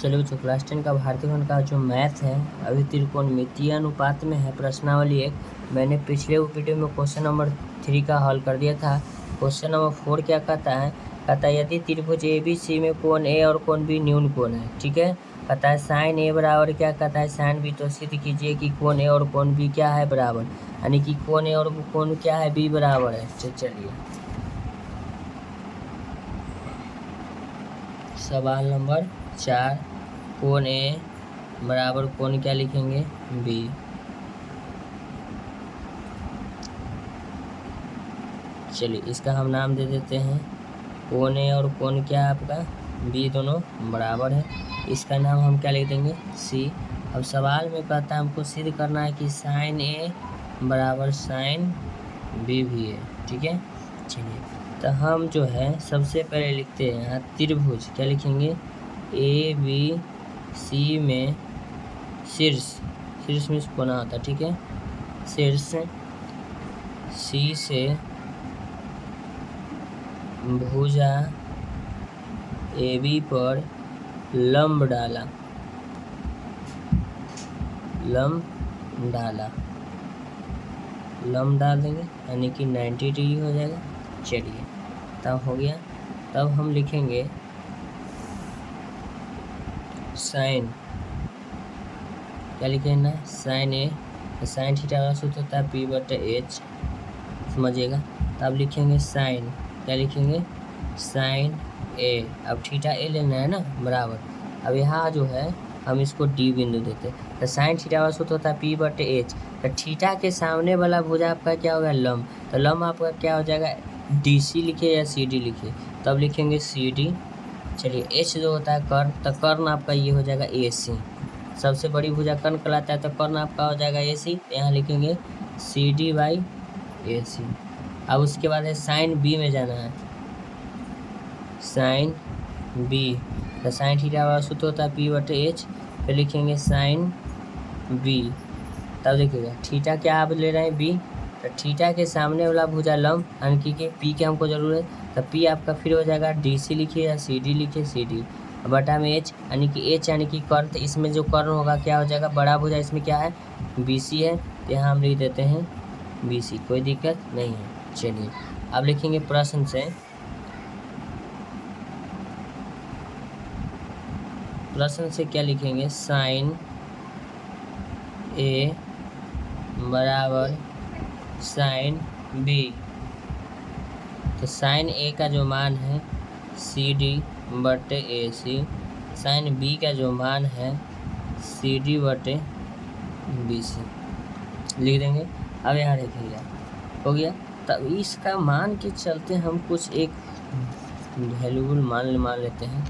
चलिए बच्चों, क्लास 10 का भारतीय खंड का जो मैथ है अभी त्रिकोणमितीय अनुपात में है। प्रश्नावली 1 मैंने पिछले वीडियो में क्वेश्चन नंबर 3 का हल कर दिया था। क्वेश्चन नंबर 4 क्या कहता है यदि त्रिभुज ABC में कोण A और कोण B न्यून कोण है, ठीक है। कहता है साइन A बराबर क्या कहता है साइन B। तो सिद्ध कीजिए कि कोण A और कोण B क्या है बराबर, यानी कि कोण A और कोण क्या है B बराबर है। चलिए सवाल नंबर 4, कोण A बराबर कोण क्या लिखेंगे B। चलिए इसका हम नाम दे देते हैं कोण A और कोण क्या है आपका B, दोनों बराबर है। इसका नाम हम क्या लिख देंगे C। अब सवाल में कहता है हमको सिद्ध करना है कि साइन A बराबर साइन B भी है, ठीक है। चलिए तो हम जो है सबसे पहले लिखते हैं यहाँ त्रिभुज, क्या लिखेंगे ABC में शीर्ष में कोना होता है, ठीक है। शीर्ष C से भुजा AB पर लंब डाला लंब डाल देंगे, यानी कि 90 डिग्री हो जाएगा। चलिए तब हो गया। तब हम लिखेंगे साइन, क्या लिखेंगे ना साइन A, साइन थीटा का सूत्र होता है P/H, समझिएगा। तब लिखेंगे साइन, क्या लिखेंगे साइन A। अब थीटा A लेना है ना बराबर। अब यहाँ जो है हम इसको D बिंदु देते हैं। तो साइन थीटा का सूत्र होता है P/H। तो थीटा के सामने वाला भुजा आपका क्या होगा लंब, तो लंब आपका क्या हो जाएगा DC लिखिए या CD लिखिए। तब लिखेंगे CD। चलिए H जो होता है कर्ण, तो कर्ण आपका ये हो जाएगा AC। सबसे बड़ी भुजा कर्ण कहलाता है, तो कर्ण आपका हो जाएगा AC। यहाँ लिखेंगे CD/AC। अब उसके बाद है साइन B में जाना है, साइन B। तो साइन थीटा का सूत्र होता है P/H, फिर लिखेंगे साइन B। तब देखिएगा थीटा क्या आप ले रहे हैं B, तो थीटा के सामने वाला भुजा लंब, यानी कि P की हमको जरूरत है। तो P आपका फिर हो जाएगा DC लिखिए या CD लिखिए CD बटा में H, यानी कि H यानी कि कर्ण। तो इसमें जो कर्ण होगा क्या हो जाएगा बड़ा भुजा, इसमें क्या है BC है, तो यहाँ हम लिख देते हैं BC, कोई दिक्कत नहीं है। चलिए अब लिखेंगे प्रश्न से क्या लिखेंगे साइन A बराबर साइन B। तो साइन A का जो मान है CD/AC, साइन B का जो मान है CD/BC लिख देंगे। अब यहाँ देखिएगा हो गया। तब इसका मान के चलते हम कुछ एक वैल्यूबल मान लेते हैं।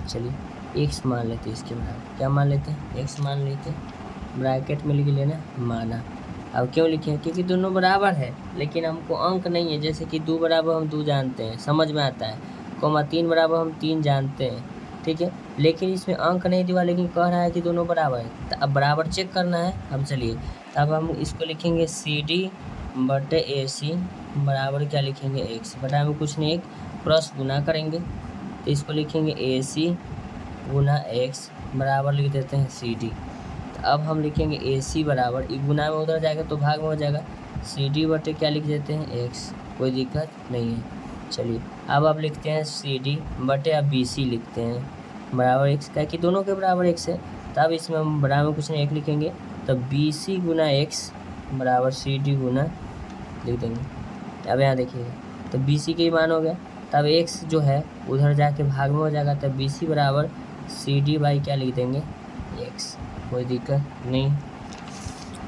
चलिए x मान लेते हैं, इसके बराबर क्या मान लेते हैं x मान लेते हैं, ब्रैकेट में लिख लेना माना। अब क्यों लिखे, क्योंकि दोनों बराबर है, लेकिन हमको अंक नहीं है। जैसे कि 2 बराबर हम 2 जानते हैं, समझ में आता है, 3 बराबर हम 3 जानते हैं, ठीक है। लेकिन इसमें अंक नहीं दिया, लेकिन कह रहा है कि दोनों बराबर है। तो अब बराबर चेक करना है। अब चलिए तब हम इसको लिखेंगे CD/AC बराबर क्या लिखेंगे x बटा में कुछ नहीं, एक क्रॉस गुना करेंगे, तो इसको लिखेंगे AC गुना x बराबर लिख देते हैं CD। अब हम लिखेंगे AC बराबर, गुना में उधर जाएगा तो भाग में हो जाएगा, CD बटे क्या लिख देते हैं x, कोई दिक्कत नहीं है। चलिए अब आप लिखते हैं CD बटे अब BC लिखते हैं बराबर x, क्या कि दोनों के बराबर x है। तब इसमें हम बराबर में कुछ नहीं एक लिखेंगे, तो BC गुना x बराबर CD गुना लिख देंगे। अब यहाँ देखिएगा तो BC के ही मान हो गया। तब x जो है उधर जाके भाग में हो जाएगा, तब BC बराबर CD बाई क्या लिख देंगे x, कोई दिक्कत नहीं,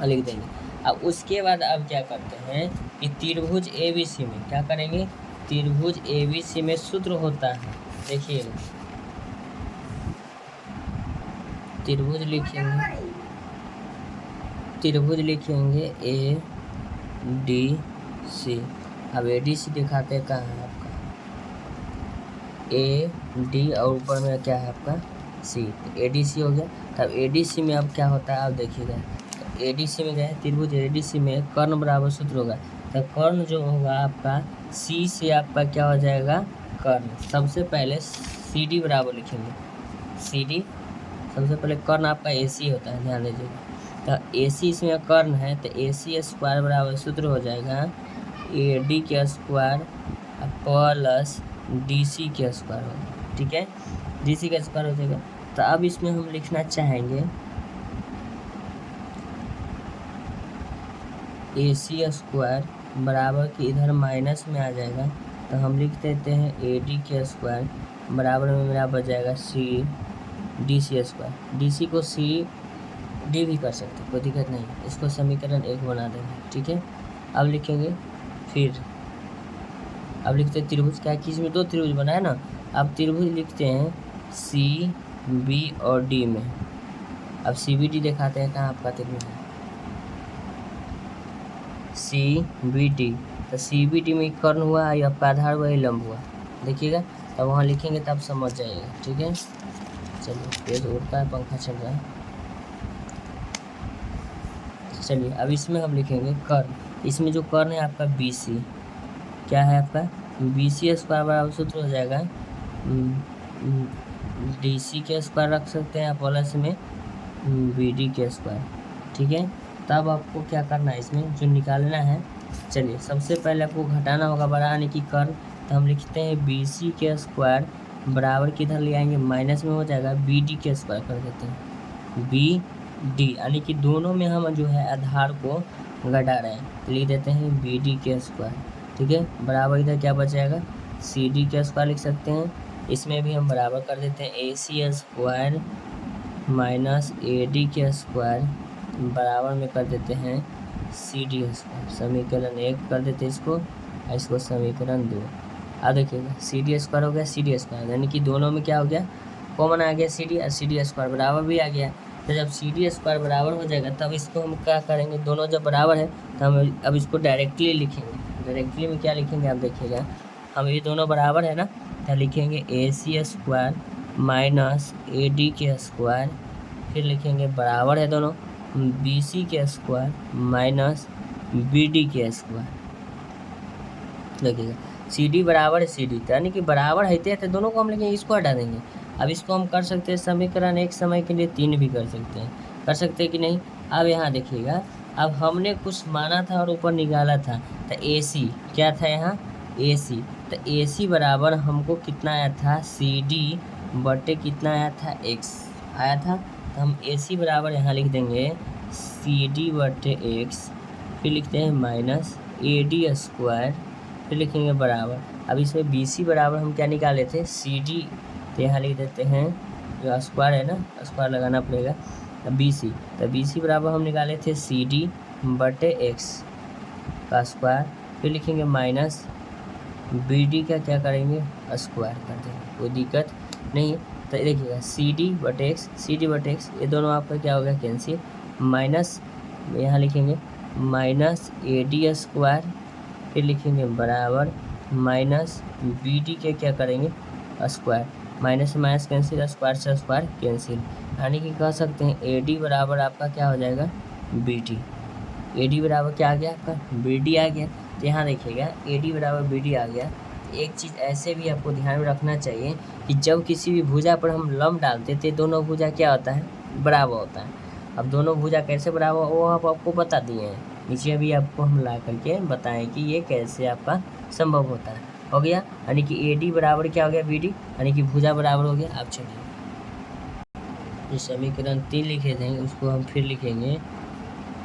लिख देंगे। अब उसके बाद अब क्या करते हैं कि त्रिभुज ABC में क्या करेंगे, त्रिभुज ABC में सूत्र होता है, देखिए त्रिभुज लिखेंगे ADC। अब ADC दिखाते हैं कहाँ है आपका AD और ऊपर में क्या है आपका C, ADC हो गया। तब ADC में अब क्या होता है आप देखिएगा, तो ADC में गए त्रिभुज ADC में कर्ण बराबर सूत्र होगा। तो कर्ण जो होगा आपका C से आपका क्या हो जाएगा कर्ण। सबसे पहले CD बराबर लिखेंगे, CD सबसे पहले कर्ण आपका ए सी होता है, ध्यान दीजिएगा। तो ए सी इसमें कर्ण है, तो ए सी स्क्वायर बराबर सूत्र हो जाएगा ए डी के स्क्वायर प्लस डी सी के स्क्वायर होगा, ठीक है, डी सी का स्क्वायर हो जाएगा। तो अब इसमें हम लिखना चाहेंगे ए सी स्क्वायर बराबर कि इधर माइनस में आ जाएगा, तो हम लिख देते हैं ए डी के स्क्वायर बराबर में मेरा बच जाएगा C D C square. D C को सी डी भी कर सकते, कोई दिक्कत नहीं, इसको समीकरण 1 बना देंगे, ठीक है। अब लिखेंगे फिर, अब लिखते हैं त्रिभुज, क्या कि इसमें 2 त्रिभुज बना है ना। अब त्रिभुज लिखते हैं सी बी और डी में। अब सी बी डी दिखाते हैं कहाँ आपका त्रिभुज है, सी बी डी। तो सी बी डी में कर्ण हुआ, या आपका आधार हुआ, या लंब हुआ, देखिएगा। तब वहाँ लिखेंगे तब समझ जाइएगा, ठीक है। चलिए पेज उड़ता है, पंखा चल रहा है। चलिए अब इसमें हम लिखेंगे कर्ण। इसमें जो कर्ण है आपका बी सी, क्या है आपका बी सी स्क्वायर बराबर सूत्र हो जाएगा डी सी के स्क्वायर रख सकते हैं प्लस में बी डी के स्क्वायर, ठीक है। तब आपको क्या करना है, इसमें जो निकालना है, चलिए सबसे पहले आपको घटाना होगा बड़ा यानी कि कर्ण। तो हम लिखते हैं बी सी के स्क्वायर बराबर किधर ले आएंगे, माइनस में हो जाएगा बी डी के स्क्वायर कर देते हैं, बी डी यानी कि दोनों में हम जो है आधार को घटा रहे हैं, तो लिख देते हैं बी डी के स्क्वायर, ठीक है। बराबर इधर क्या बच जाएगा, सी डी के स्क्वायर लिख सकते हैं। इसमें भी हम बराबर कर देते हैं ए C square minus A D के स्क्वायर बराबर में कर देते हैं सी डी स्क्वायर। समीकरण 1 कर देते हैं इसको, और इसको समीकरण 2। अब देखिएगा सी डी स्क्वायर हो गया सी डी स्क्वायर, यानी कि दोनों में क्या हो गया, कॉमन आ गया सी डी, और सी डी स्क्वायर बराबर भी आ गया। तो जब सी डी स्क्वायर बराबर हो जाएगा तब इसको हम क्या करेंगे, दोनों जब बराबर है तो हम अब इसको डायरेक्टली लिखेंगे। डायरेक्टली में क्या लिखेंगे आप देखिएगा, हम ये दोनों बराबर है ना, तो लिखेंगे A C square minus A D के स्क्वायर, फिर लिखेंगे बराबर है दोनों बी सी के स्क्वायर माइनस बी डी के स्क्वायर। देखिएगा सी डी बराबर है सी डी, यानी कि बराबर है तो दोनों को हम लिखेंगे, इसको हटा देंगे। अब इसको हम कर सकते हैं समीकरण 1 समय के लिए 3 भी कर सकते हैं कि नहीं। अब यहाँ देखिएगा, अब हमने कुछ माना था और ऊपर निकाला था, तो ए सी क्या था यहाँ, ए सी। तो ए सी बराबर हमको कितना आया था, सी डी बटे कितना आया था, एक्स आया था। तो हम ए सी बराबर यहाँ लिख देंगे सी डी बटे एक्स, फिर लिखते हैं माइनस ए डी स्क्वायर, फिर लिखेंगे बराबर। अब इसमें बी सी बराबर हम क्या निकाले थे, सी डी, तो यहाँ लिख देते हैं जो स्क्वायर है ना, स्क्वायर लगाना पड़ेगा, बी सी। तो बी सी बराबर हम निकाले थे सी डी बटे एक्स का स्क्वायर, फिर लिखेंगे माइनस बी डी का क्या करेंगे, स्क्वायर कर देंगे, कोई दिक्कत नहीं है। तो देखिएगा सी डी बटे एक्स, सी डी बटे एक्स, ये दोनों आपका क्या हो गया, कैंसिल। माइनस यहाँ लिखेंगे माइनस ए डी स्क्वायर, फिर लिखेंगे बराबर माइनस बी डी के क्या करेंगे, स्क्वायर। माइनस से माइनस कैंसिल, स्क्वायर से स्क्वायर कैंसिल, यानी कि कह सकते हैं ए डी बराबर आपका क्या हो जाएगा, बी डी। ए डी बराबर क्या आ गया आपका, बी डी आ गया। तो यहाँ देखिएगा ए डी बराबर बी डी आ गया। एक चीज़ ऐसे भी आपको ध्यान में रखना चाहिए कि जब किसी भी भुजा पर हम लंब डालते थे, दोनों भुजा क्या होता है, बराबर होता है। अब दोनों भुजा कैसे बराबर वो आप आपको बता दिए हैं, नीचे भी आपको हम ला करके बताएं कि ये कैसे आपका संभव होता है। हो गया, यानी कि ए डी बराबर क्या हो गया, बी डी, यानी कि भुजा बराबर हो गया। अब चलिए ये समीकरण 3 लिखे थे उसको हम फिर लिखेंगे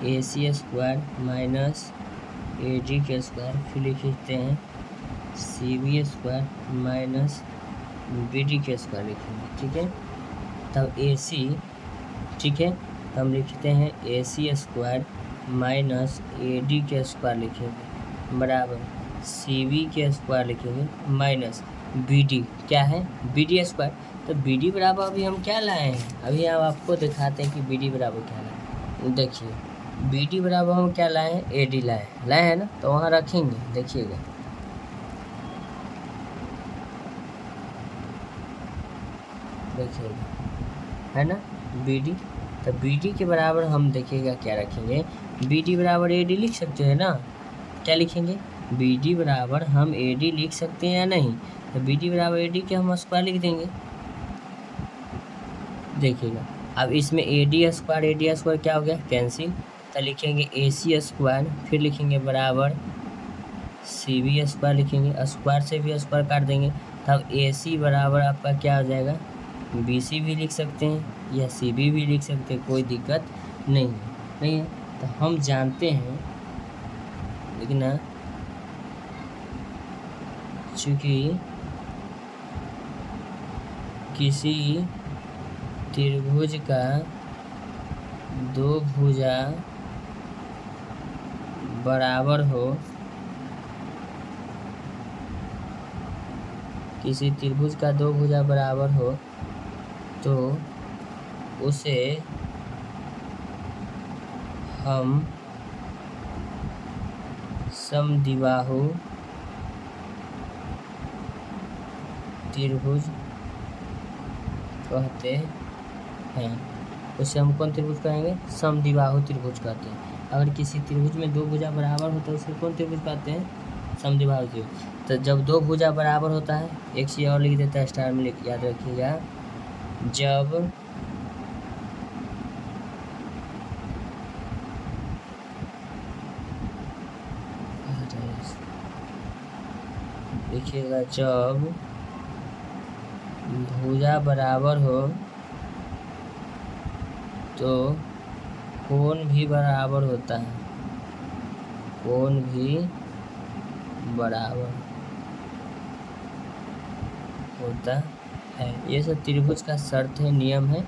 A C square minus A D के स्क्वायर, फिर लिखते हैं C B square minus B D के स्क्वायर लिखेंगे, ठीक है। तब ए सी, ठीक है, हम लिखते हैं ए C square minus A D के स्क्वायर लिखेंगे बराबर सी बी के स्क्वायर लिखेंगे माइनस बी डी, क्या है, बी डी स्क्वायर। तो बी डी बराबर अभी हम क्या लाए हैं, अभी हम आपको दिखाते हैं कि बी डी बराबर क्या लाए। देखिए बी डी बराबर हम क्या लाए हैं, ए डी लाए हैं ना, तो वहाँ रखेंगे, देखिएगा है ना बी डी। तो बी डी के बराबर हम देखिएगा क्या रखेंगे, बी डी बराबर ए डी लिख सकते हैं ना, क्या लिखेंगे, बी डी बराबर हम ए डी लिख सकते हैं या नहीं। तो बी डी बराबर ए डी के हम स्क्वायर लिख देंगे, देखिएगा अब इसमें ए डी स्क्वायर क्या हो गया, कैंसिल। तो लिखेंगे ए सी स्क्वायर, फिर लिखेंगे बराबर सी बी स्क्वायर लिखेंगे, स्क्वायर से भी स्क्वायर काट देंगे, तब ए सी बराबर आपका क्या हो जाएगा, बी सी भी लिख सकते हैं या सी बी भी लिख सकते हैं, कोई दिक्कत नहीं है। तो हम जानते हैं लिखना, चूँकि किसी त्रिभुज का दो भुजा बराबर हो, किसी त्रिभुज का दो भुजा बराबर हो तो उसे हम समद्विबाहु त्रिभुज कहते हैं। उसे हम कौन त्रिभुज कहेंगे, समद्विबाहु त्रिभुज कहते हैं। अगर किसी त्रिभुज में दो भुजा बराबर हो तो उसे कौन त्रिभुज कहते हैं, समद्विबाहु त्रिभुज। तो जब दो भुजा बराबर होता है, एक चीज़ और लिख देता है स्टार में, याद रखिएगा, जब लिखिएगा, जब भुजा बराबर हो तो कोण भी बराबर होता है, कोण भी बराबर होता है। ये सब त्रिभुज का शर्त है, नियम है,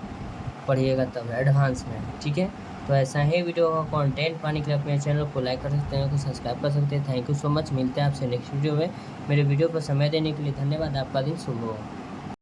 पढ़िएगा तब एडवांस में, ठीक है। तो ऐसा ही वीडियो का कंटेंट पाने के लिए अपने चैनल को लाइक कर सकते हैं, को सब्सक्राइब कर सकते हैं। थैंक यू सो मच, मिलते हैं आपसे नेक्स्ट वीडियो में। मेरे वीडियो पर समय देने के लिए धन्यवाद। आपका दिन शुभ हो।